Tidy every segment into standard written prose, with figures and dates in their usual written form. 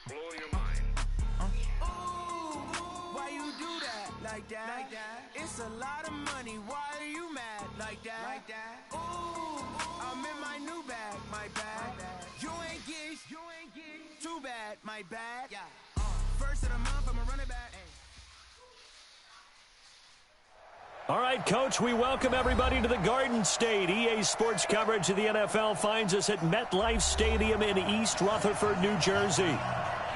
blow your mind. Why you do that like that? It's a lot of money. Why are you mad like that? Ooh, I'm in my new bag, my bag. You ain't geeks, too bad, my bad. First of the month, I'ma run it back. All right, Coach, we welcome everybody to the Garden State. EA Sports coverage of the NFL finds us at MetLife Stadium in East Rutherford, New Jersey.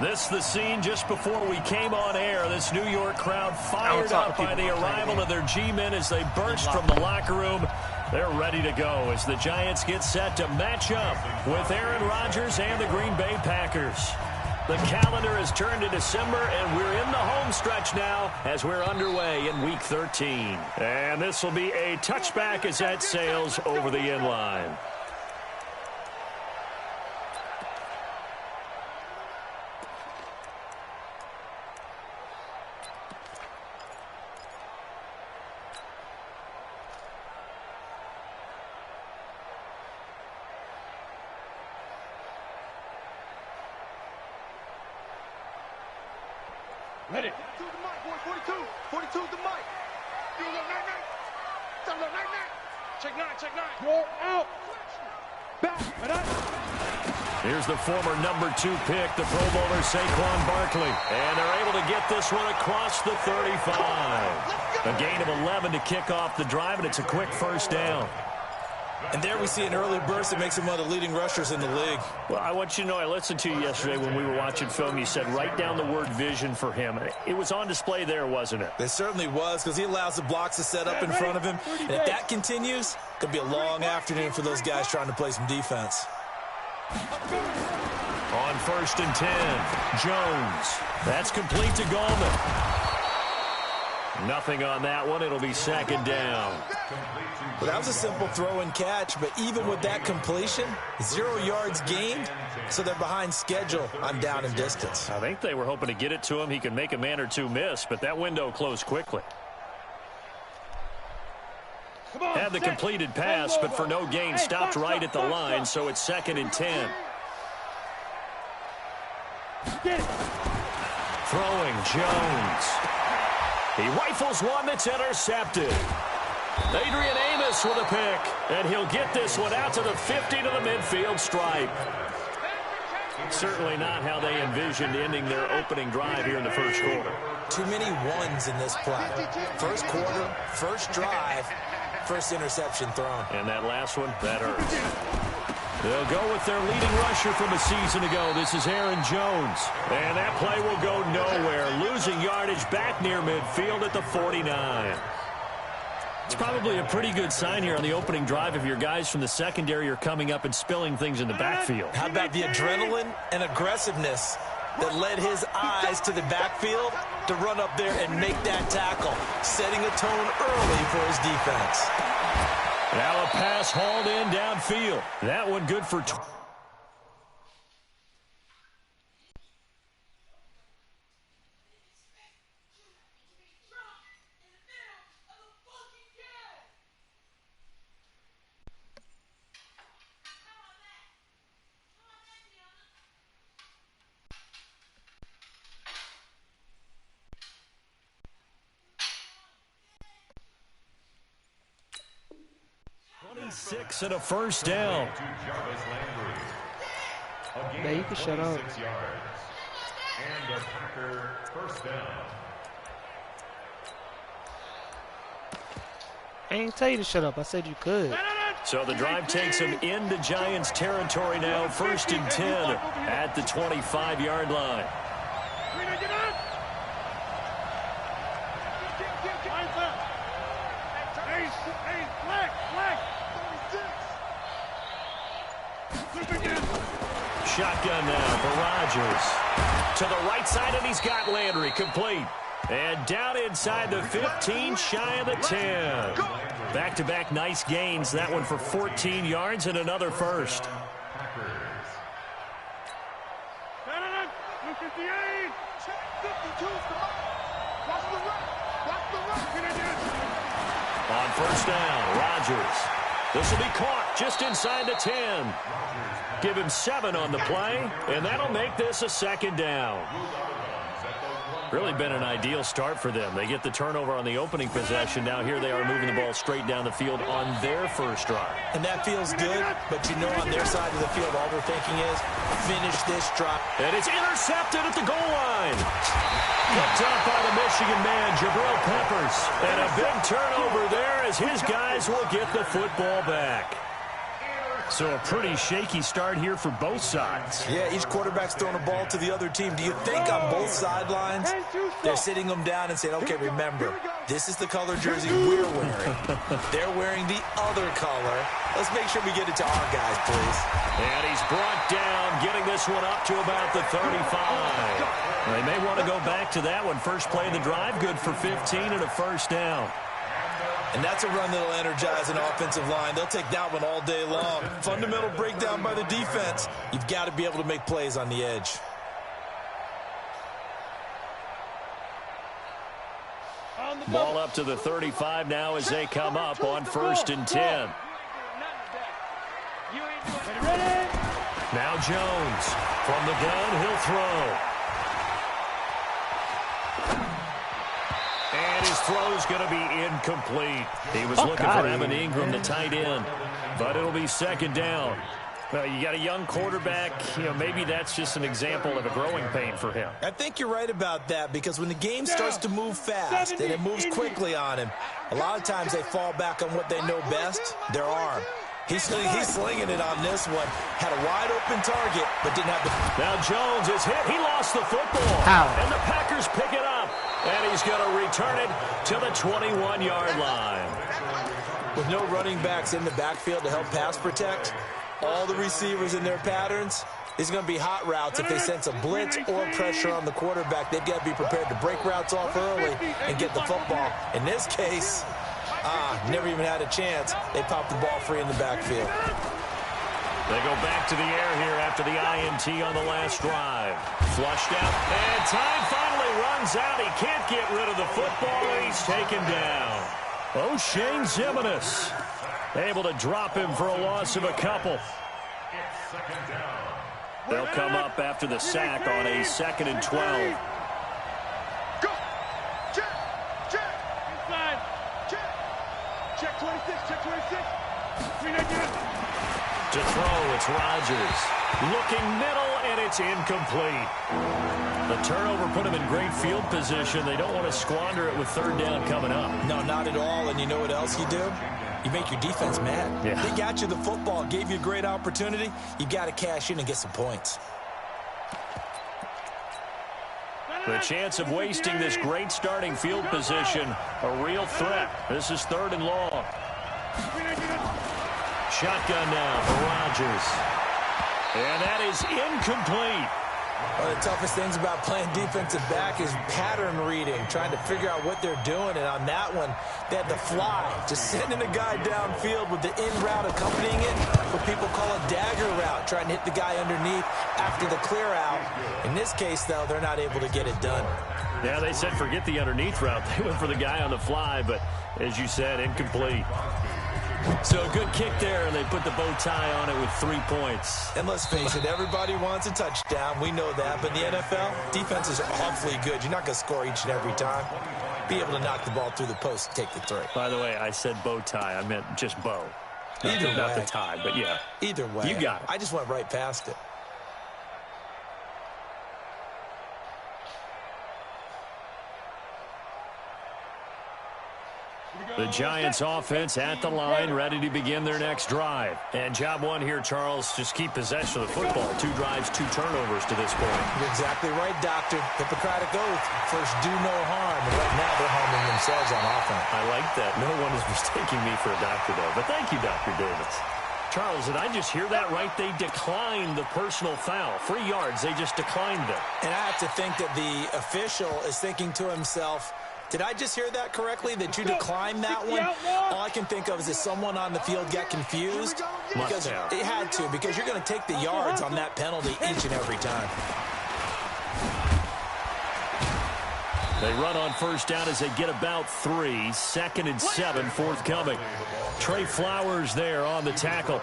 This the scene just before we came on air. This New York crowd fired up by the arrival of their G-men as they burst from the locker room. They're ready to go as the Giants get set to match up with Aaron Rodgers and the Green Bay Packers. The calendar has turned to December, and we're in the home stretch now as we're underway in Week 13. And this will be a touchback as that sails over the inline. Ready. To the mic, boy. 42. 42 the mic. You look night. Tell them night. Check nine. Roll out. Back. Here's the former number 2 pick, the Pro Bowler Saquon Barkley. And they're able to get this one across the 35. A gain of 11 to kick off the drive, and it's a quick first down. And there we see an early burst that makes him one of the leading rushers in the league. Well, I want you to know, I listened to you yesterday when we were watching film. You said write down the word vision for him. It was on display there, wasn't it? It certainly was, because he allows the blocks to set up in front of him. And if that continues, it could be a long afternoon for those guys trying to play some defense. On 1st and 10, Jones. That's complete to Gallman. Nothing on that one. It'll be 2nd down. Well, that was a simple throw and catch, but even with that completion, 0 yards gained, so they're behind schedule on down and distance. I think they were hoping to get it to him. He could make a man or two miss, but that window closed quickly. Had the completed pass, but for no gain, stopped right at the line, so it's 2nd and 10. Throwing, Jones. He rifles one that's intercepted. Adrian Amos with a pick, and he'll get this one out to the 50 to the midfield stripe. Certainly not how they envisioned ending their opening drive here in the first quarter. Too many ones in this play. First quarter, first drive, first interception thrown. And that last one, that hurts. They'll go with their leading rusher from a season ago. This is Aaron Jones. And that play will go nowhere. Losing yardage back near midfield at the 49. It's probably a pretty good sign here on the opening drive if your guys from the secondary are coming up and spilling things in the backfield. How about the adrenaline and aggressiveness that led his eyes to the backfield to run up there and make that tackle, setting a tone early for his defense. Now a pass hauled in downfield. That one good for 20. Six and a first down. Man, you can shut up. And the Packer first down. I ain't tell you to shut up. I said you could. So the drive takes them into Giants territory now. 1st and 10 at the 25-yard line. Shotgun now for Rodgers. To the right side, and he's got Landry complete. And down inside the 15, shy of the 10. Back-to-back nice gains. That one for 14 yards and another first. On first down, Rodgers. This will be caught just inside the 10. Give him 7 on the play, and that'll make this a second down. Really been an ideal start for them. They get the turnover on the opening possession. Now here they are moving the ball straight down the field on their first drive. And that feels good, but you know on their side of the field, all they're thinking is finish this drive. And it's intercepted at the goal line. Picked up by the Michigan man, Jabril Peppers. And a big turnover there as his guys will get the football back. So a pretty shaky start here for both sides. Yeah, each quarterback's throwing a ball to the other team. Do you think on both sidelines they're sitting them down and saying, okay, remember, this is the color jersey we're wearing. They're wearing the other color. Let's make sure we get it to our guys, please. And he's brought down, getting this one up to about the 35. They may want to go back to that one. First play of the drive, good for 15 and a first down. And that's a run that'll energize an offensive line. They'll take that one all day long. Fundamental breakdown by the defense. You've got to be able to make plays on the edge. Ball up to the 35 now as they come up on 1st and 10. Now Jones from the gun, he'll throw. And his throw's going to be incomplete. He was looking for Evan Ingram, the tight end, but it'll be second down. Well, you got a young quarterback. You know, maybe that's just an example of a growing pain for him. I think you're right about that because when the game starts to move fast and it moves quickly on him, a lot of times they fall back on what they know best, their arm. He's slinging it on this one. Had a wide-open target, but didn't have the... Now Jones is hit. He lost the football. And the Packers pick it up. And he's going to return it to the 21-yard line. With no running backs in the backfield to help pass protect, all the receivers in their patterns, there's going to be hot routes. If they sense a blitz or pressure on the quarterback, they've got to be prepared to break routes off early and get the football. In this case, never even had a chance. They popped the ball free in the backfield. They go back to the air here after the INT on the last drive. Flushed out, and time finally runs out. He can't get rid of the football, and he's taken down. O'Shane Ximines able to drop him for a loss of a couple. They'll come up after the sack on a 2nd and 12. Go! Check! Check! Inside! Check! Check 26! Check 26! To throw, it's Rodgers. Looking middle, and it's incomplete. The turnover put him in great field position. They don't want to squander it with 3rd down coming up. No, not at all. And you know what else you do? You make your defense mad. Yeah. They got you the football, gave you a great opportunity. You got to cash in and get some points. The chance of wasting this great starting field position, a real threat. This is 3rd and long. Shotgun now for Rodgers. And that is incomplete. One of the toughest things about playing defensive back is pattern reading, trying to figure out what they're doing. And on that one, they had the fly, just sending a guy downfield with the in route accompanying it, what people call a dagger route, trying to hit the guy underneath after the clear out. In this case, though, they're not able to get it done. Yeah, they said forget the underneath route. They went for the guy on the fly, but as you said, incomplete. So a good kick there, and they put the bow tie on it with 3 points. And let's face it, everybody wants a touchdown. We know that. But in the NFL, defenses are awfully good. You're not going to score each and every time. Be able to knock the ball through the post and take the 3. By the way, I said bow tie. I meant just bow. Either way. Not the tie, but yeah. Either way. You got it. I just went right past it. The Giants offense at the line, ready to begin their next drive. And job one here, Charles, just keep possession of the football. 2 drives, 2 turnovers to this point. You're exactly right, Doctor. Hippocratic oath. First, do no harm. And right now, they're harming themselves on offense. I like that. No one is mistaking me for a doctor, though. But thank you, Dr. Davis. Charles, did I just hear that right? They declined the personal foul. 3 yards, they just declined it. And I have to think that the official is thinking to himself, did I just hear that correctly, that you declined that one? All I can think of is that someone on the field got confused. Because it had to, because you're going to take the yards on that penalty each and every time. They run on first down as they get about 3. 2nd and 7 forthcoming. Trey Flowers there on the tackle.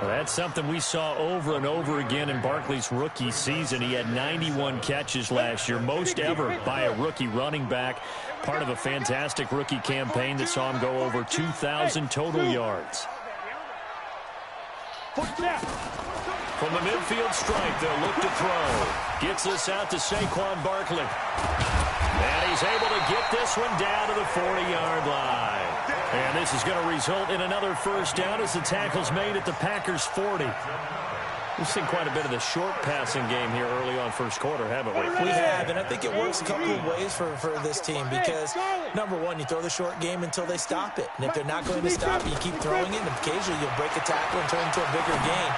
Well, that's something we saw over and over again in Barkley's rookie season. He had 91 catches last year, most ever by a rookie running back. Part of a fantastic rookie campaign that saw him go over 2,000 total yards. From the midfield stripe, they'll look to throw. Gets this out to Saquon Barkley. And he's able to get this one down to the 40-yard line. And this is going to result in another first down as the tackle's made at the Packers' 40. We've seen quite a bit of the short passing game here early on first quarter, haven't we? We have, and I think it works a couple of ways for this team because, number one, you throw the short game until they stop it. And if they're not going to stop it, you keep throwing it, and occasionally you'll break a tackle and turn it into a bigger gain.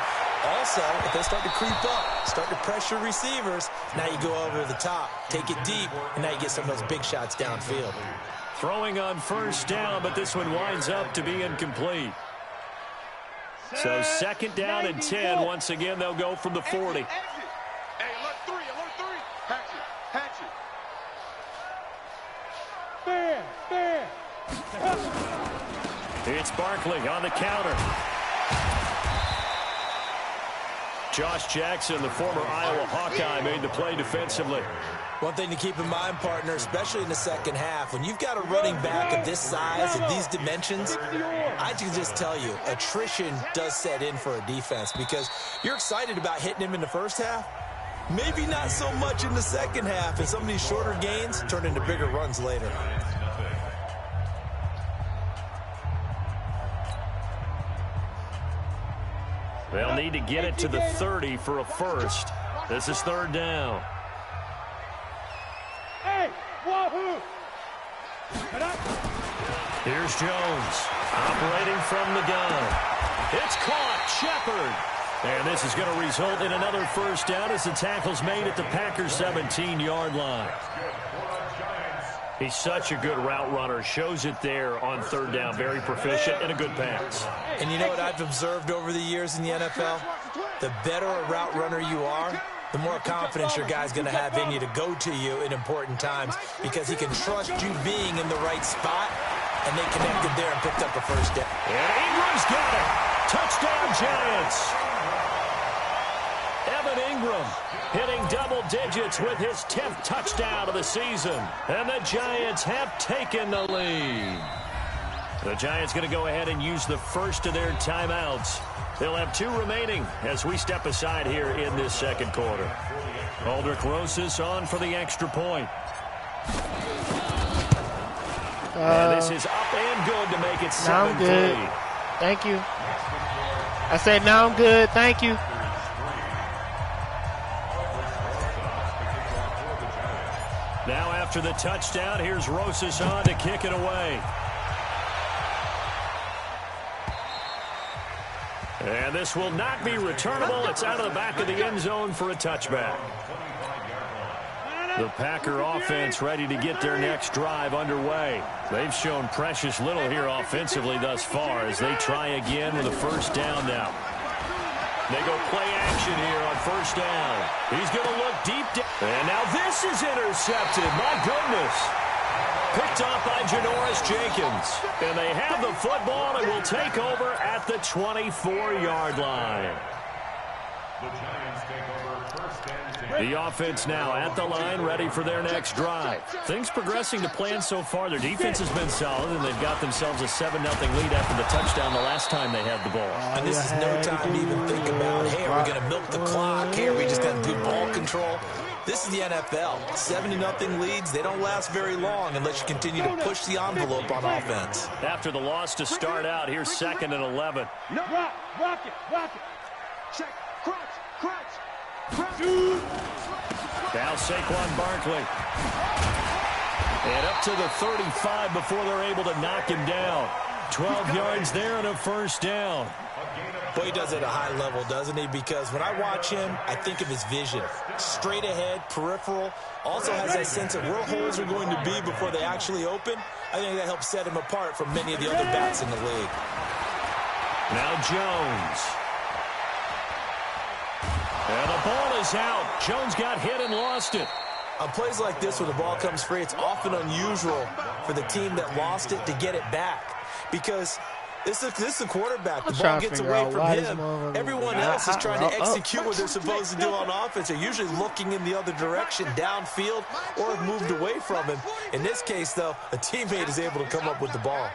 Also, if they start to creep up, start to pressure receivers, now you go over the top, take it deep, and now you get some of those big shots downfield. Throwing on first down, but this one winds up to be incomplete. So second down and 10. Once again, they'll go from the 40. Hey, alert three. Hatch it. It's Barkley on the counter. Josh Jackson, the former Iowa Hawkeye, made the play defensively. One thing to keep in mind, partner, especially in the second half, when you've got a running back of this size and these dimensions, I can just tell you, attrition does set in for a defense because you're excited about hitting him in the first half. Maybe not so much in the second half, and some of these shorter gains turn into bigger runs later. They'll need to get it to the 30 for a first. This is third down. Here's Jones, operating from the gun. It's caught, Shepard. And this is going to result in another first down as the tackle's made at the Packers' 17-yard line. He's such a good route runner. Shows it there on third down. Very proficient and a good pass. And you know what I've observed over the years in the NFL? The better a route runner you are, the more confidence your guy's going to have in you to go to you in important times because he can trust you being in the right spot, and they connected there and picked up a first down. And Ingram's got it. Touchdown, Giants. Evan Ingram hitting double digits with his 10th touchdown of the season. And the Giants have taken the lead. The Giants going to go ahead and use the first of their timeouts. They'll have 2 remaining as we step aside here in this second quarter. Aldrick Rosas on for the extra point. And this is up and good to make it 7-3. Now I'm good. Thank you. I said now I'm good. Thank you. Now after the touchdown, here's Rosas on to kick it away. And this will not be returnable. It's out of the back of the end zone for a touchback. The Packer offense ready to get their next drive underway. They've shown precious little here offensively thus far as they try again with a first down now. They go play action here on first down. He's going to look deep down. And now this is intercepted. My goodness. Picked off by Janoris Jenkins. And they have the football and will take over at the 24-yard line. The Giants take over first and 10. The offense now at the line, ready for their next drive. Things progressing to plan so far. Their defense has been solid, and they've got themselves a 7-0 lead after the touchdown the last time they had the ball. And this is no time to even think about, hey, are we going to milk the clock? Hey, are we just going to do ball control? This is the NFL. 7-0 leads, they don't last very long unless you continue to push the envelope on offense. After the loss to start out, here's 2nd and 11. No, rock it. Check, crunch. Now Saquon Barkley. And up to the 35 before they're able to knock him down. 12 yards there and a first down. Boy, he does it at a high level, doesn't he? Because when I watch him, I think of his vision. Straight ahead, peripheral. Also has that sense of where holes are going to be before they actually open. I think that helps set him apart from many of the other backs in the league. Now Jones. And the ball is out. Jones got hit and lost it. On plays like this where the ball comes free, it's often unusual for the team that lost it to get it back. Because This is a quarterback. The I'm ball trying to gets figure away out from why this him. motherfucker- Everyone else is trying to execute what they're supposed to do on offense. They're usually looking in the other direction, downfield, or have moved away from him. In this case, though, a teammate is able to come up with the ball.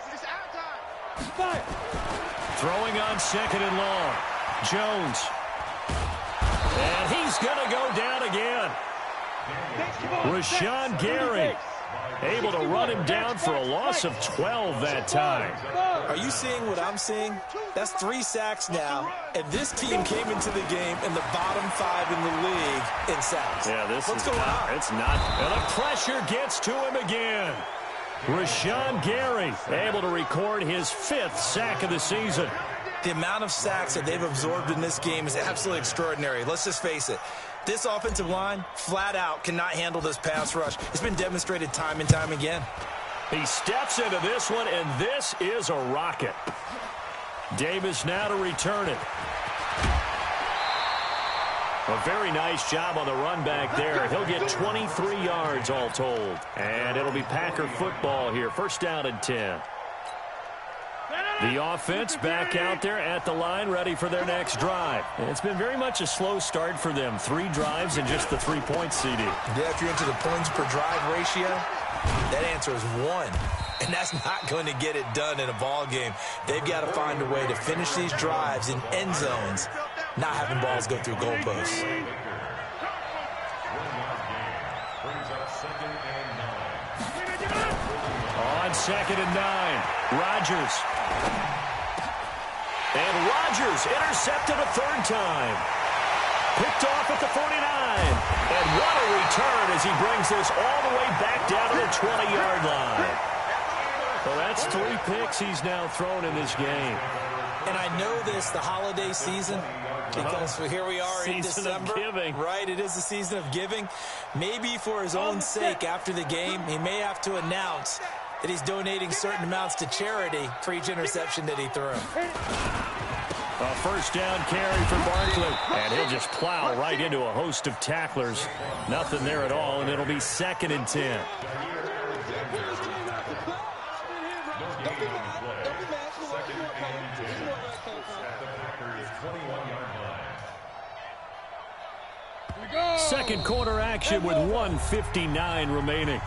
Throwing on second and long. Jones. And he's going to go down again. Rashawn Gary able to run him down for a loss of 12 that time. Are you seeing what I'm seeing? That's 3 sacks now, and this team came into the game in the bottom 5 in the league in sacks. Yeah, What's going on? It's not. And the pressure gets to him again. Rashawn Gary able to record his 5th sack of the season. The amount of sacks that they've absorbed in this game is absolutely extraordinary. Let's just face it. This offensive line, flat out, cannot handle this pass rush. It's been demonstrated time and time again. He steps into this one, and this is a rocket. Davis now to return it. A very nice job on the run back there. He'll get 23 yards all told. And it'll be Packer football here. First down and 10. The offense back out there at the line, ready for their next drive. And it's been very much a slow start for them. 3 drives and just the 3 points, CD. Yeah, if you're into the points per drive ratio, that answer is 1. And that's not going to get it done in a ball game. They've got to find a way to finish these drives in end zones, not having balls go through goalposts. On second and 9, Rodgers. And Rodgers intercepted a 3rd time. Picked off at the 49. And what a return as he brings this all the way back down to the 20-yard line. Well, that's 3 picks he's now thrown in this game. And I know this, the holiday season, because here we are in December. Season of giving. Right, it is the season of giving. Maybe for his own sake after the game, he may have to announce that he's donating certain amounts to charity for each interception that he threw. A first down carry for Barkley. And he'll just plow right into a host of tacklers. Nothing there at all, and it'll be 2nd and 10. Second quarter action with 1:59 remaining.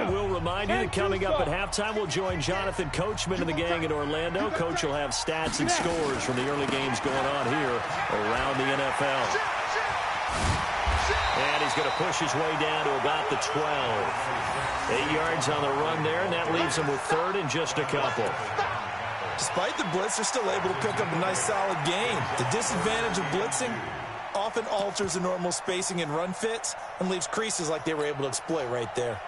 We'll remind you that coming up at halftime, we'll join Jonathan Coachman and the gang in Orlando. Coach will have stats and scores from the early games going on here around the NFL. And he's going to push his way down to about the 12. 8 yards on the run there, and that leaves him with 3rd and just a couple. Despite the blitz, they're still able to pick up a nice, solid gain. The disadvantage of blitzing often alters the normal spacing and run fits and leaves creases like they were able to exploit right there.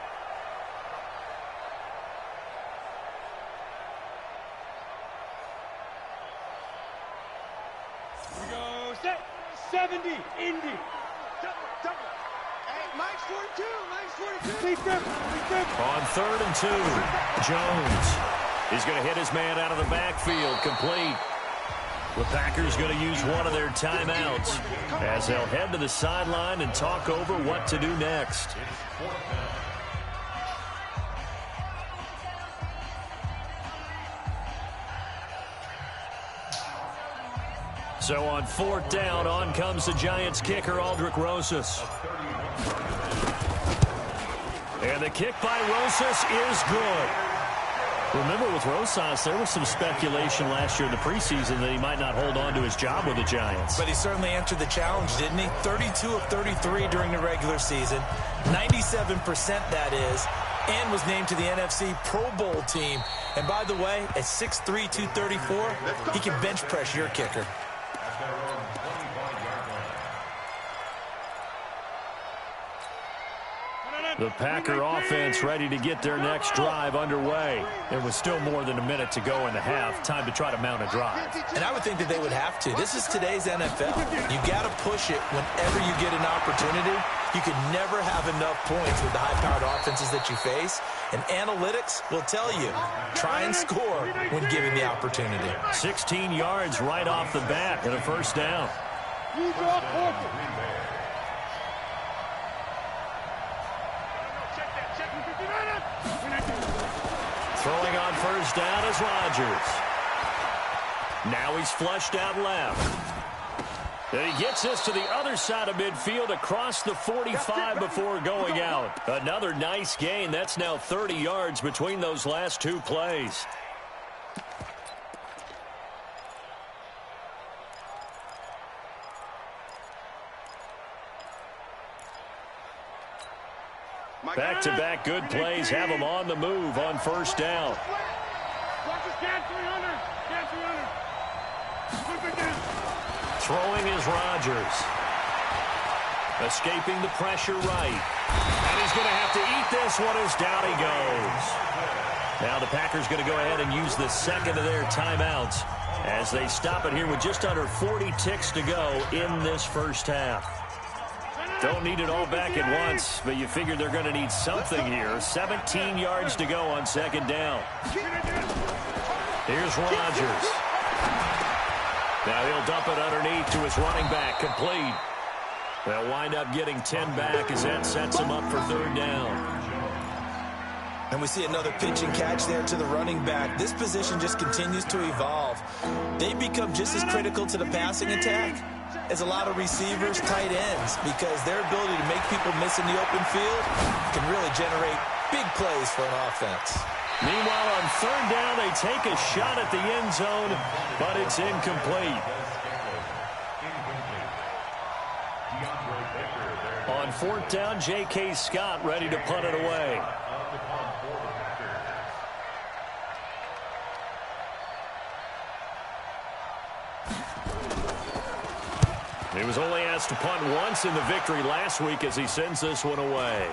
We go set. 70, Indy. Double. Hey, Mike's 42. On 3rd and 2, Jones. He's going to hit his man out of the backfield, complete. The Packers going to use one of their timeouts as they'll head to the sideline and talk over what to do next. So on 4th down, on comes the Giants kicker, Aldrick Rosas. And the kick by Rosas is good. Remember, with Rosas, there was some speculation last year in the preseason that he might not hold on to his job with the Giants. But he certainly answered the challenge, didn't he? 32 of 33 during the regular season, 97% that is, and was named to the NFC Pro Bowl team. And by the way, at 6'3", 234, he can bench press your kicker. The Packer offense ready to get their next drive underway. There was still more than a minute to go in the half. Time to try to mount a drive. And I would think that they would have to. This is today's NFL. You got to push it whenever you get an opportunity. You can never have enough points with the high-powered offenses that you face. And analytics will tell you, try and score when given the opportunity. 16 yards right off the bat and a first down. Throwing on first down is Rodgers. Now he's flushed out left. And he gets this to the other side of midfield across the 45 before going out. Another nice gain. That's now 30 yards between those last two plays. Back-to-back good plays have him on the move on first down. Throwing is Rodgers. Escaping the pressure right. And he's going to have to eat this one as down he goes. Now the Packers going to go ahead and use the second of their timeouts as they stop it here with just under 40 ticks to go in this first half. Don't need it all back at once, but you figure they're going to need something here. 17 yards to go on second down. Here's Rodgers. Now he'll dump it underneath to his running back, complete. They'll wind up getting 10 back as that sets him up for third down. And we see another pitch and catch there to the running back. This position just continues to evolve. They become just as critical to the passing attack as a lot of receivers, tight ends, because their ability to make people miss in the open field can really generate big plays for an offense. Meanwhile, on third down, they take a shot at the end zone, but it's incomplete. On fourth down, J.K. Scott ready to punt it away. He was only asked to punt once in the victory last week as he sends this one away.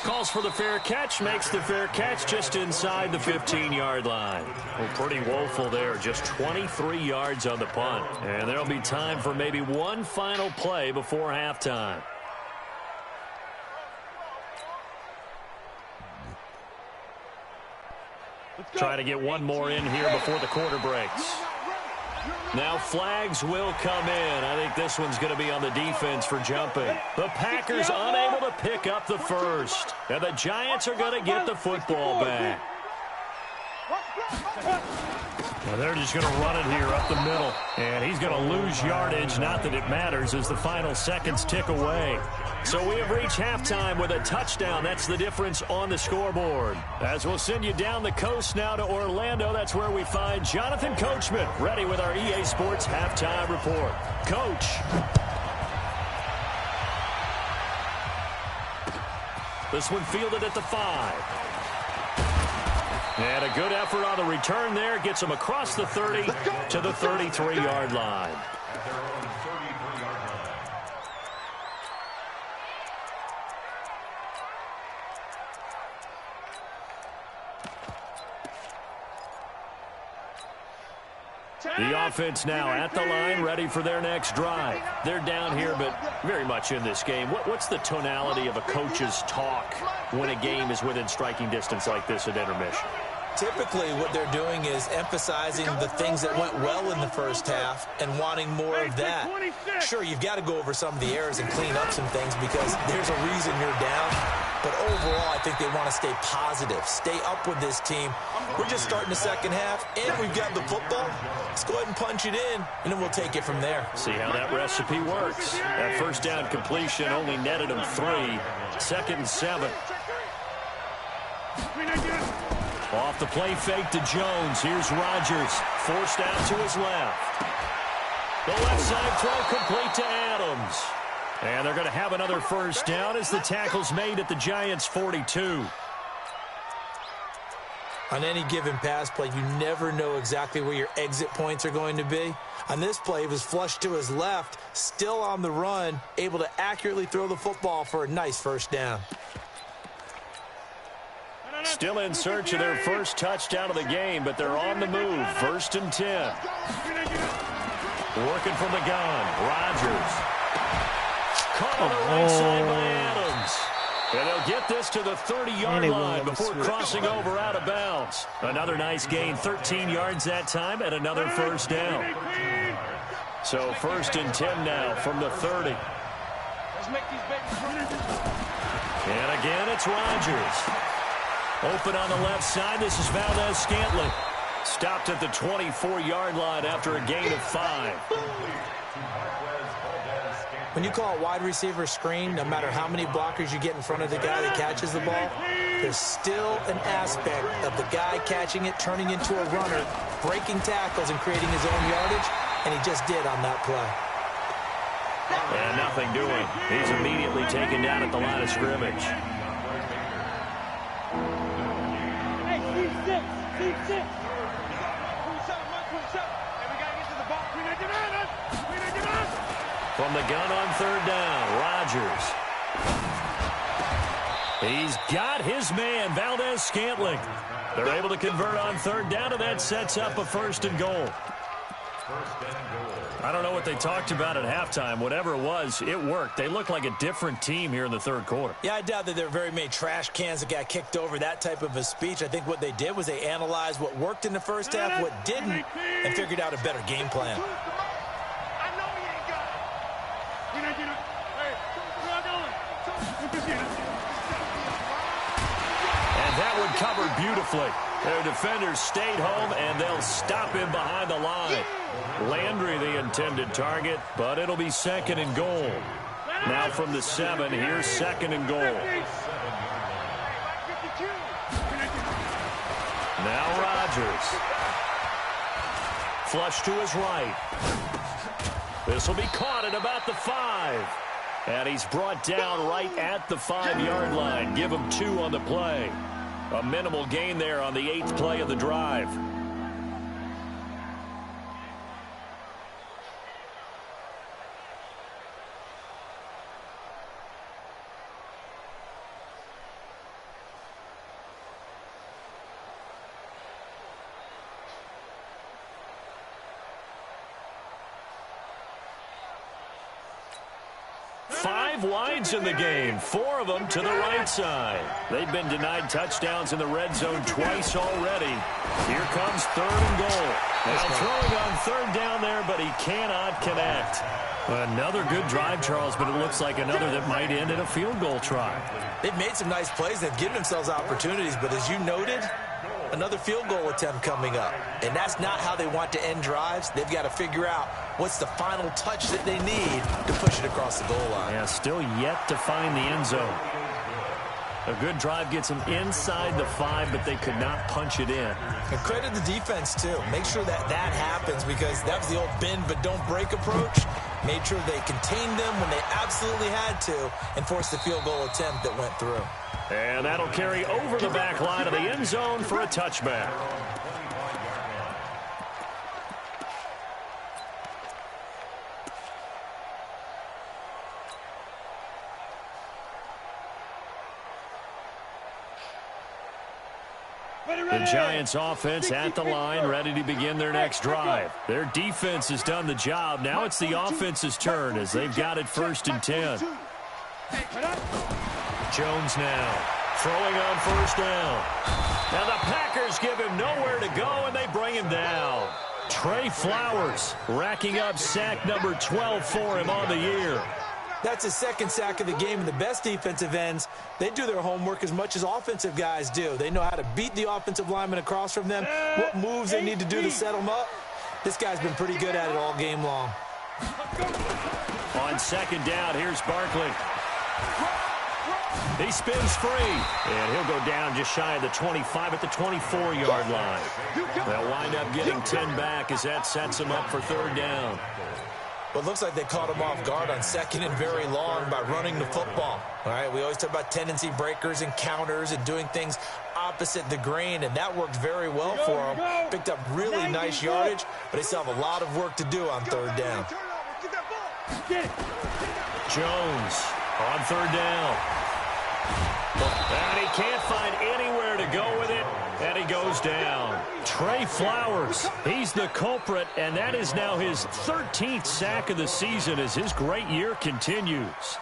Calls for the fair catch, makes the fair catch just inside the 15-yard line. Well, pretty woeful there, just 23 yards on the punt. And there'll be time for maybe one final play before halftime. Try to get one more in here before the quarter breaks. Now flags will come in. I think this one's going to be on the defense for jumping. The Packers unable to pick up the first. And the Giants are going to get the football back. Well, they're just going to run it here up the middle. And he's going to lose yardage. Not that it matters as the final seconds tick away. So we have reached halftime with a touchdown. That's the difference on the scoreboard. As we'll send you down the coast now to Orlando, that's where we find Jonathan Coachman ready with our EA Sports Halftime Report. Coach. This one fielded at the 5. And a good effort on the return there. Gets him across the 30 to the 33-yard line. The offense now at the line, ready for their next drive. They're down here, but very much in this game. What's the tonality of a coach's talk when a game is within striking distance like this at intermission? Typically, what they're doing is emphasizing the things that went well in the first half and wanting more of that. Sure, you've got to go over some of the errors and clean up some things because there's a reason you're down. But overall, I think they want to stay positive, stay up with this team. We're just starting the second half, and we've got the football. Let's go ahead and punch it in, and then we'll take it from there. See how that recipe works. That first down completion only netted him 3. Second and 7. Off the play fake to Jones. Here's Rodgers. Forced out to his left. The left side throw complete to Adams. And they're going to have another first down as the tackle's made at the Giants' 42. On any given pass play, you never know exactly where your exit points are going to be. On this play, he was flushed to his left, still on the run, able to accurately throw the football for a nice first down. still in search of their first touchdown of the game, but they're on the move. 1st and 10. Working from the gun. Rodgers. Caught on the right side by Adams. And they'll get this to the 30-yard line before crossing over out of bounds. Another nice gain, 13 yards that time, and another first down. So 1st and 10 now from the 30. And again, it's Rodgers. Open on the left side. This is Valdes-Scantling. Stopped at the 24-yard line after a gain of 5. When you call a wide receiver screen, no matter how many blockers you get in front of the guy that catches the ball, there's still an aspect of the guy catching it, turning into a runner, breaking tackles and creating his own yardage, and he just did on that play. And nothing doing. He's immediately taken down at the line of scrimmage. From the gun on 3rd down, Rodgers. He's got his man, Valdes-Scantling. They're able to convert on 3rd down, and that sets up a 1st and goal. I don't know what they talked about at halftime. Whatever it was, it worked. They look like a different team here in the 3rd quarter. Yeah, I doubt that there are very many trash cans that got kicked over, that type of a speech. I think what they did was they analyzed what worked in the first half, what didn't, and figured out a better game plan. And that one covered beautifully. Their defenders stayed home, and they'll stop him behind the line. Landry the intended target, but it'll be 2nd and goal. Now from the 7, here's 2nd and goal. Now Rodgers. Flush to his right. This will be caught at about the 5. And he's brought down right at the 5-yard line. Give him 2 on the play. A minimal gain there on the 8th play of the drive. Wides in the game, 4 of them to the right side. They've been denied touchdowns in the red zone twice already. Here comes 3rd and goal. Now throwing on 3rd down there, but he cannot connect. Another good drive, Charles, but it looks like another that might end in a field goal try. They've made some nice plays. They've given themselves opportunities, but as you noted, another field goal attempt coming up. And that's not how they want to end drives. They've got to figure out what's the final touch that they need to push it across the goal line. Yeah, still yet to find the end zone. A good drive gets them inside the 5, but they could not punch it in. And credit the defense, too. Make sure that that happens, because that was the old bend but don't break approach. Made sure they contained them when they absolutely had to and forced the field goal attempt that went through. And that'll carry over the back line of the end zone for a touchback. The Giants offense at the line, ready to begin their next drive. Their defense has done the job. Now it's the offense's turn as they've got it 1st and 10. Jones now throwing on 1st down. Now the Packers give him nowhere to go, and they bring him down. Trey Flowers racking up sack number 12 for him on the year. That's his 2nd sack of the game, and the best defensive ends, they do their homework as much as offensive guys do. They know how to beat the offensive lineman across from them, what moves they need to do to set them up. This guy's been pretty good at it all game long. On 2nd down, here's Barkley. He spins free, and he'll go down just shy of the 25 at the 24-yard line. They'll wind up getting 10 back as that sets them up for 3rd down. Well, it looks like they caught him off guard on 2nd and very long by running the football. All right, we always talk about tendency breakers and counters and doing things opposite the grain, and that worked very well for them. Picked up really nice yardage, but they still have a lot of work to do on 3rd down. Jones on 3rd down. And he can't find anywhere to to go with it, and he goes down. Trey Flowers, he's the culprit, and that is now his 13th sack of the season as his great year continues.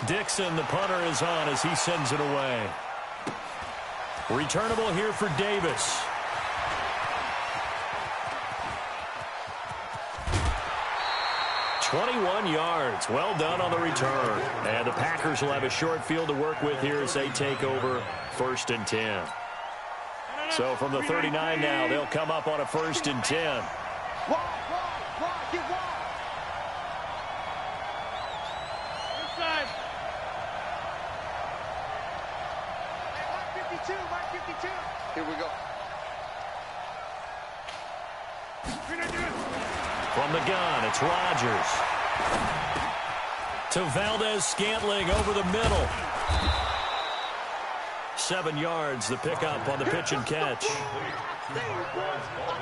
Dixon, the punter, is on as he sends it away. Returnable here for Davis. "21 yards. Well done on the return. And the Packers will have a short field to work with here as they take over 1st and 10. So from the 39 now, they'll come up on a 1st and 10. Wide, get wide. Inside. Hey, 152. Here we go. From the gun, it's Rodgers. To Valdez-Scantling over the middle. 7 yards, the pickup on the pitch and catch.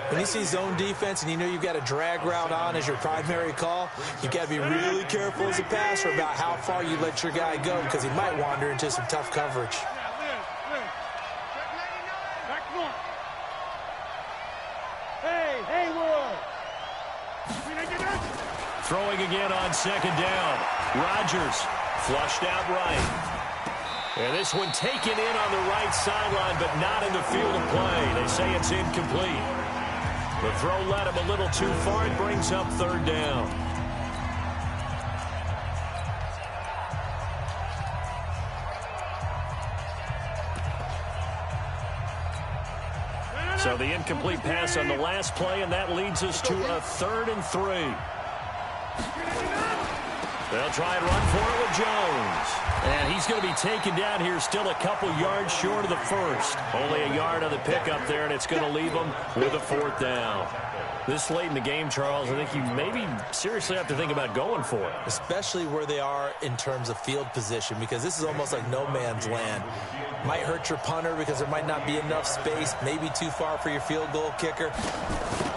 When you see zone defense and you know you've got a drag route on as your primary call, you've got to be really careful as a passer about how far you let your guy go because he might wander into some tough coverage. Throwing again on 2nd down. Rodgers flushed out right. And this one taken in on the right sideline, but not in the field of play. They say it's incomplete. The throw led him a little too far. It brings up 3rd down. So the incomplete pass on the last play, and that leads us to a 3rd and 3. They'll try and run for it with Jones. And he's going to be taken down here still a couple yards short of the 1st. Only a yard on the pickup there, and it's going to leave him with a 4th down. This late in the game, Charles, I think you maybe seriously have to think about going for it. Especially where they are in terms of field position, because this is almost like no man's land. Might hurt your punter because there might not be enough space, maybe too far for your field goal kicker.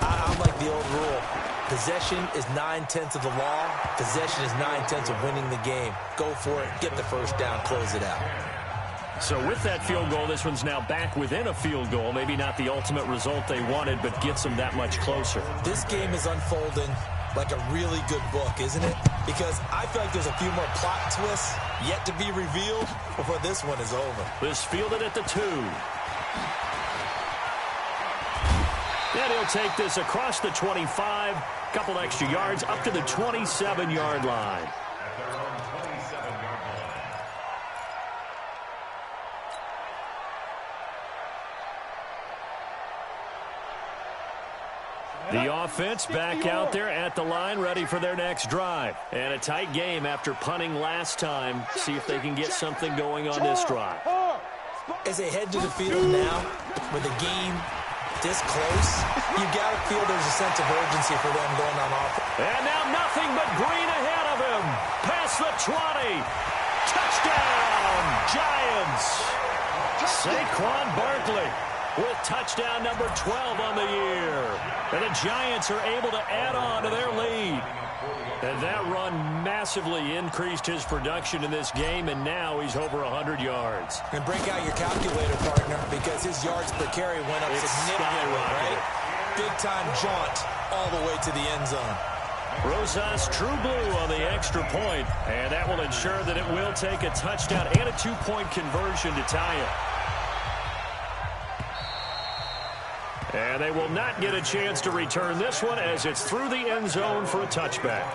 I'm like the old rule. Possession is 9/10 of the law. Possession is 9/10 of winning the game. Go for it. Get the 1st down. Close it out. So with that field goal, this one's now back within a field goal. Maybe not the ultimate result they wanted, but gets them that much closer. This game is unfolding like a really good book, isn't it? Because I feel like there's a few more plot twists yet to be revealed before this one is over. This fielded at the 2. And he'll take this across the 25, couple extra yards, up to the 27-yard line. The offense back out there at the line, ready for their next drive. And a tight game after punting last time. See if they can get something going on this drive. As they head to the field now, with the game this close, you got to feel there's a sense of urgency for them going on offense. And now nothing but green ahead of him. Past the 20. Touchdown, Giants. Saquon Barkley with touchdown number 12 on the year. And the Giants are able to add on to their lead. And that run massively increased his production in this game, and now he's over 100 yards. And break out your calculator, partner, because his yards per carry went up significantly, right? Big-time jaunt all the way to the end zone. Rosas true blue on the extra point, and that will ensure that it will take a touchdown and a 2-point conversion to tie it. And they will not get a chance to return this one as it's through the end zone for a touchback.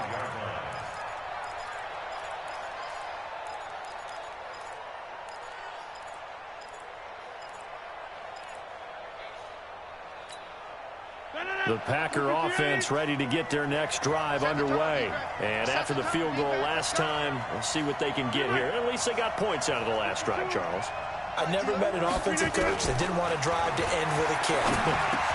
The Packer offense ready to get their next drive underway. And after the field goal last time, we'll see what they can get here. At least they got points out of the last drive, Charles. I never met an offensive coach that didn't want to drive to end with a kick.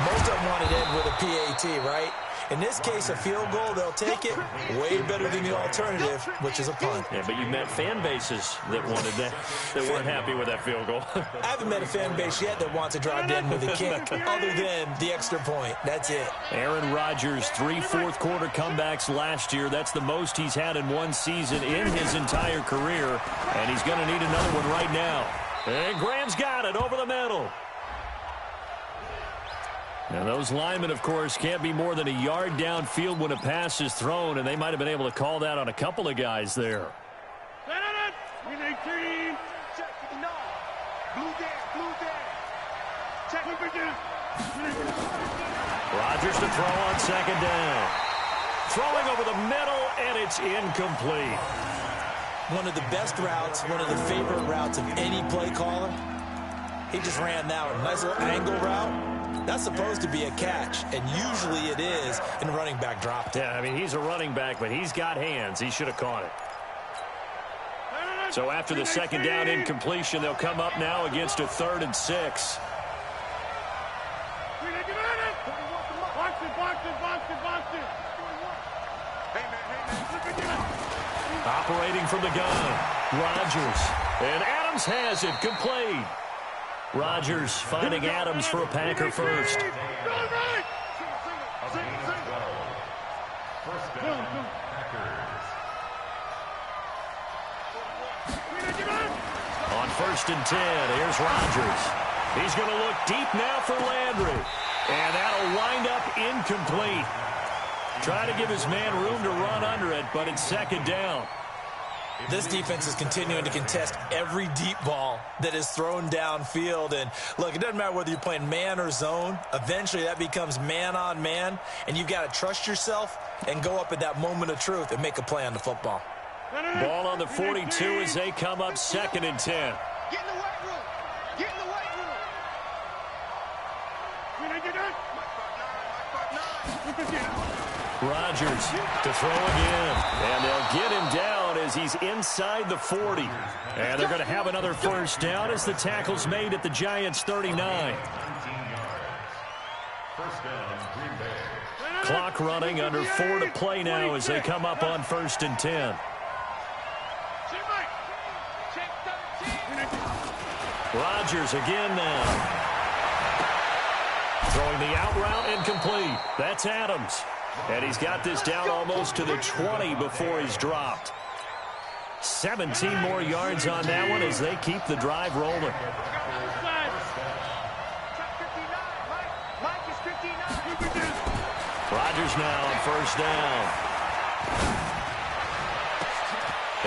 Most of them wanted to end with a PAT, right? In this case, a field goal, they'll take it. Way better than the alternative, which is a punt. Yeah, but you met fan bases that wanted that, that weren't happy with that field goal. I haven't met a fan base yet that wants to drive to end with a kick, other than the extra point. That's it. Aaron Rodgers, 3 fourth-quarter comebacks last year. That's the most he's had in one season in his entire career, and he's going to need another one right now. And Graham's got it over the middle. And those linemen, of course, can't be more than a yard downfield when a pass is thrown, and they might have been able to call that on a couple of guys there. Rodgers to throw on second down. Throwing over the middle, and it's incomplete. One of the best routes, one of the favorite routes of any play caller. He just ran that one. Nice little angle route. That's supposed to be a catch, and usually it is, and running back dropped it. Yeah, I mean, he's a running back, but he's got hands. He should have caught it. So after the second down incompletion, they'll come up now against a 3rd and 6. Operating from the gun, Rodgers. And Adams has it, complete. Rodgers finding Adams for a Packer first. On 1st and 10, here's Rodgers. He's going to look deep now for Landry. And that'll wind up incomplete. Trying to give his man room to run under it, but it's second down. This defense is continuing to contest every deep ball that is thrown downfield. And, look, it doesn't matter whether you're playing man or zone. Eventually, that becomes man-on-man, and you've got to trust yourself and go up at that moment of truth and make a play on the football. Ball on the 42 as they come up 2nd and 10. Get in the weight room. Get in the weight room. Rodgers to throw again. And they'll get him down as he's inside the 40. And they're going to have another first down as the tackle's made at the Giants' 39. First down, Green Bay. Clock running, under 4 to play now as they come up on 1st and 10. Rodgers again now. Throwing the out route incomplete. That's Adams. And he's got this down almost to the 20 before he's dropped. 17 more yards on that one as they keep the drive rolling. Rodgers now on 1st down.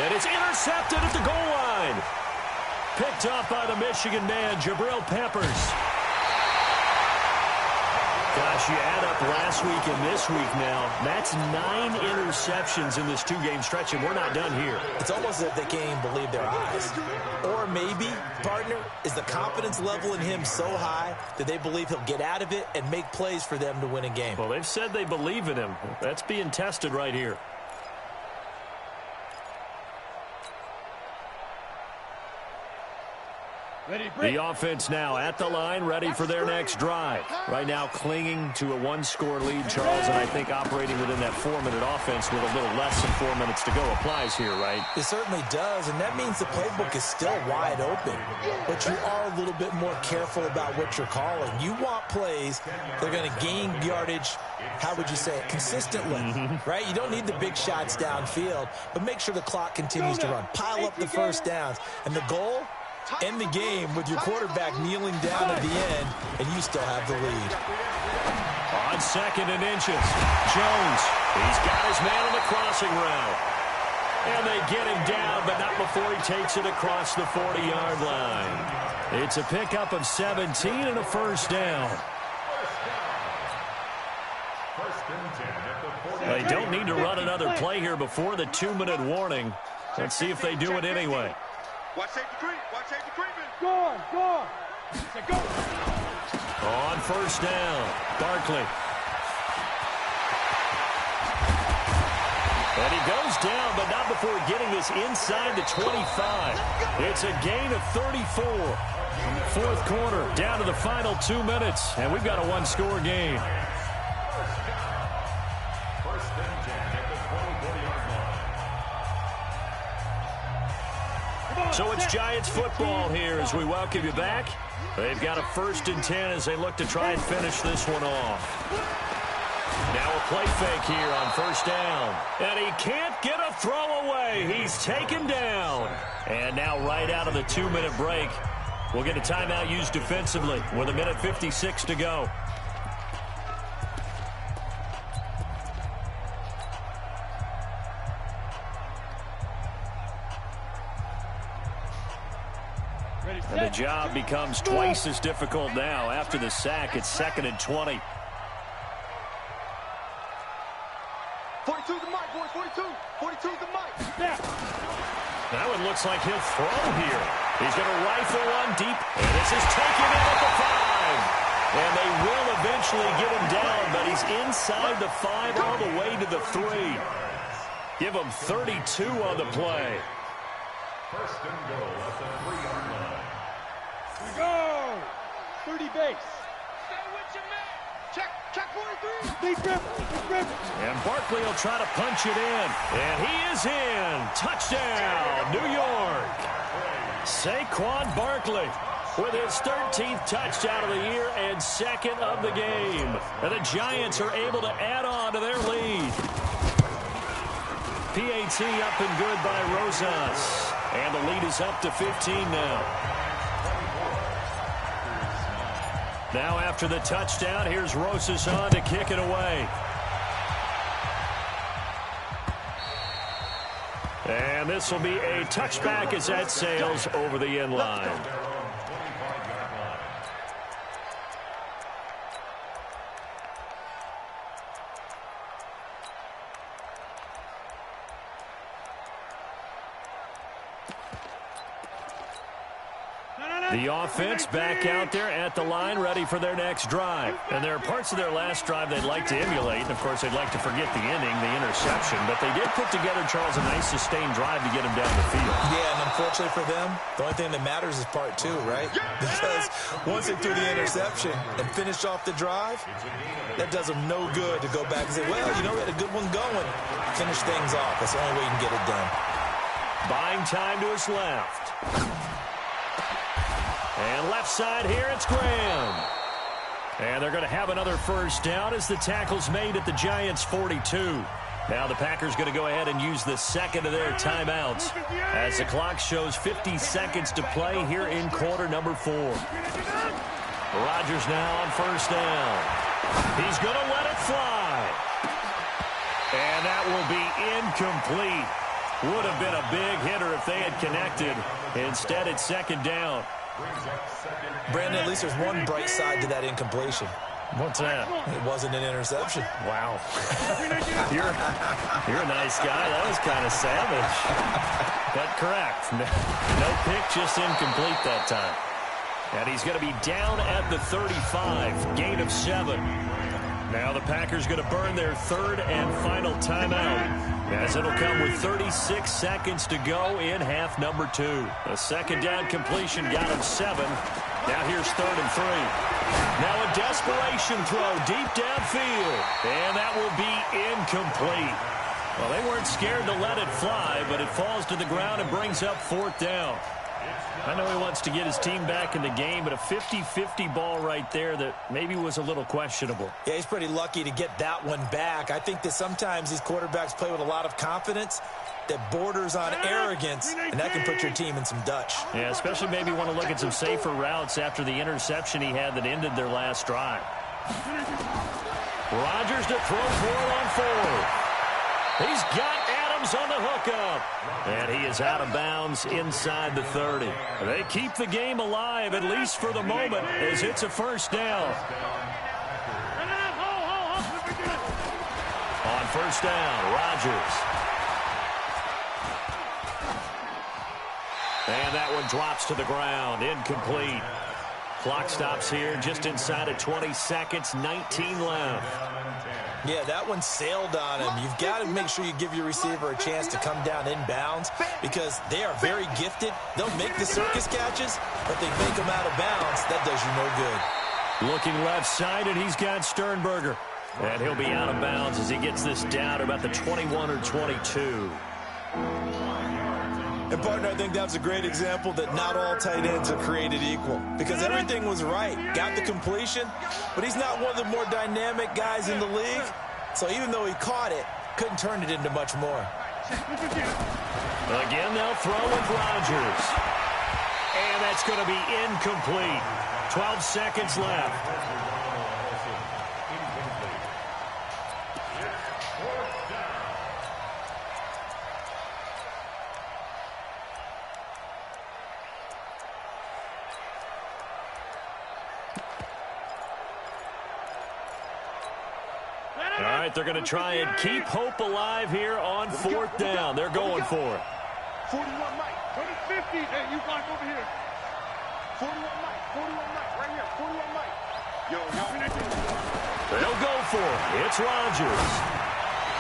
And it's intercepted at the goal line. Picked up by the Michigan man, Jabril Peppers. Gosh, you add up last week and this week now, that's 9 interceptions in this 2-game stretch, and we're not done here. It's almost as if they can't even believe their eyes. Or maybe, partner, is the confidence level in him so high that they believe he'll get out of it and make plays for them to win a game. Well, they've said they believe in him. That's being tested right here. The offense now at the line, ready for their next drive. Right now clinging to a 1-score lead, Charles, and I think operating within that 4-minute offense with a little less than 4 minutes to go applies here, right? It certainly does, and that means the playbook is still wide open. But you are a little bit more careful about what you're calling. You want plays that are going to gain yardage, how would you say it, consistently, right? You don't need the big shots downfield, but make sure the clock continues to run. Pile up the first downs, and the goal, end the game with your quarterback kneeling down at the end, and you still have the lead. On 2nd and inches, Jones. He's got his man on the crossing route. And they get him down, but not before he takes it across the 40-yard line. It's a pickup of 17 and a first down. They don't need to run another play here before the 2-minute warning. Let's see if they do it anyway. Watch safety creep. Watch safety creeping. Go. On 1st down, Barkley. And he goes down, but not before getting this inside the 25. It's a gain of 34. 4th quarter, down to the final 2 minutes, and we've got a 1-score game. So it's Giants football here as we welcome you back. They've got a 1st and 10 as they look to try and finish this one off. Now a play fake here on 1st down. And he can't get a throw away. He's taken down. And now right out of the 2-minute break, will get a timeout used defensively with 1:56 to go. And the job becomes twice as difficult now. After the sack, it's 2nd and 20. 42 the mic, boys. 42. 42 the mic. Yeah. That one looks like he'll throw here. He's going to rifle one deep, and this is taken in at the 5. And they will eventually get him down, but he's inside the 5 all the way to the 3. Give him 32 on the play. First and goal at the 3-yard line. Go! 30 base. Stay with your man. Check 43. Big grip. And Barkley will try to punch it in. And he is in. Touchdown, New York. Saquon Barkley with his 13th touchdown of the year and 2nd of the game. And the Giants are able to add on to their lead. PAT up and good by Rosas. And the lead is up to 15 now. Now after the touchdown, here's Rosas on to kick it away. And this will be a touchback as that sails over the end line. The offense back out there at the line, ready for their next drive. And there are parts of their last drive they'd like to emulate. And, of course, they'd like to forget the inning, the interception. But they did put together, Charles, a nice sustained drive to get them down the field. Yeah, and unfortunately for them, the only thing that matters is part 2, right? Because once they threw the interception and finished off the drive, that does them no good to go back and say, well, you know, we had a good one going. Finish things off. That's the only way you can get it done. Buying time to his left. And left side here, it's Graham. And they're going to have another first down as the tackle's made at the Giants' 42. Now the Packers going to go ahead and use the 2nd of their timeouts as the clock shows 50 seconds to play here in quarter number 4. Rodgers now on first down. He's going to let it fly. And that will be incomplete. Would have been a big hitter if they had connected. Instead, it's 2nd down. Brandon, at least there's one bright side to that incompletion. What's that? It wasn't an interception. Wow. You're a nice guy. That was kind of savage. But correct. No pick, just incomplete that time. And he's going to be down at the 35. Gain of 7. Now the Packers going to burn their 3rd and final timeout, as it'll come with 36 seconds to go in half number 2. A 2nd down completion got him 7. Now here's 3rd and 3. Now a desperation throw deep downfield. And that will be incomplete. Well, they weren't scared to let it fly, but it falls to the ground and brings up 4th down. I know he wants to get his team back in the game, but a 50-50 ball right there that maybe was a little questionable. Yeah, he's pretty lucky to get that one back. I think that sometimes these quarterbacks play with a lot of confidence that borders on arrogance, and that can put your team in some Dutch. Yeah, especially maybe want to look at some safer routes after the interception he had that ended their last drive. Rodgers to throw for it on 4. He's got Adams on the hookup. And he is out of bounds inside the 30. They keep the game alive, at least for the moment, as it's a first down. On first down, Rodgers. And that one drops to the ground, incomplete. Clock stops here just inside of 20 seconds, 19 left. Yeah, that one sailed on him. You've got to make sure you give your receiver a chance to come down inbounds because they are very gifted. They'll make the circus catches, but they make them out of bounds. That does you no good. Looking left side, and he's got Sternberger. And he'll be out of bounds as he gets this down to about the 21 or 22. And, partner, I think that was a great example that not all tight ends are created equal because everything was right. Got the completion, but he's not one of the more dynamic guys in the league. So even though he caught it, couldn't turn it into much more. Again, they'll throw with Rodgers. And And that's going to be incomplete. 12 seconds left. All right, they're going to try and keep hope alive here on 4th down. They're going for it. 41 Mike. 50. Hey, you block over here. 41 Mike. 41 Mike. Right here. 41 Mike. Yo, They'll go for it. It's Rodgers.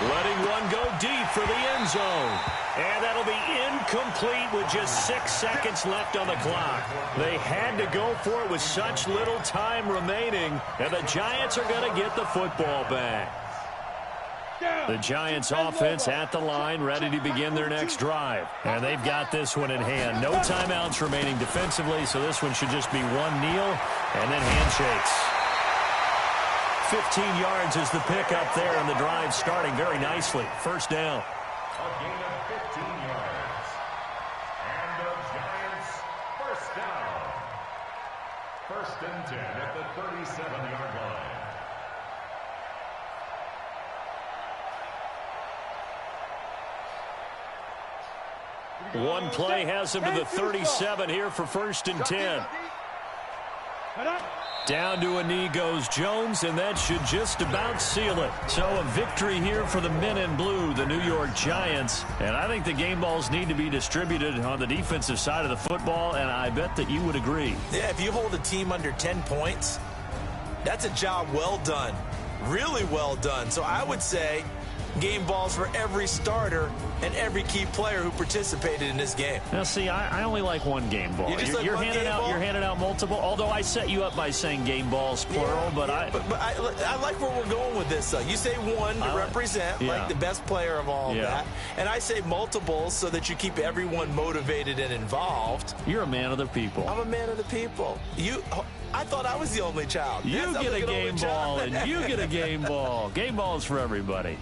Letting one go deep for the end zone. And that'll be incomplete with just 6 seconds left on the clock. They had to go for it with such little time remaining. And the Giants are going to get the football back. The Giants offense at the line, ready to begin their next drive. And they've got this one in hand. No timeouts remaining defensively, so this one should just be one kneel and then handshakes. 15 yards is the pickup there, and the drive starting very nicely. 1st down. A gain of 15 yards. And the Giants, 1st down. 1st and 10 at the 37-yard line. One play has him to the 37 here for 1st and 10. Down to a knee goes Jones, and that should just about seal it. So a victory here for the men in blue, the New York Giants. And I think the game balls need to be distributed on the defensive side of the football, and I bet that you would agree. Yeah, if you hold a team under 10 points, that's a job well done. Really well done. So I would say game balls for every starter and every key player who participated in this game. Now, see, I only like one game ball. You're handing out multiple, although I set you up by saying game balls, plural, but I like where we're going with this, though. You say one to represent, like the best player of all that, and I say multiples so that you keep everyone motivated and involved. You're a man of the people. I'm a man of the people. I thought I was the only child. You get a game ball, and you get a game ball. Game balls for everybody.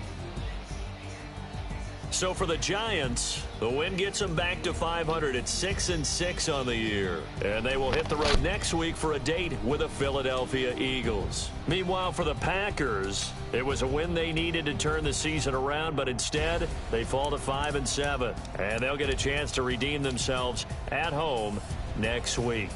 So for the Giants, the win gets them back to 500 at 6-6 on the year. And they will hit the road next week for a date with the Philadelphia Eagles. Meanwhile, for the Packers, it was a win they needed to turn the season around, but instead they fall to 5-7. And they'll get a chance to redeem themselves at home next week.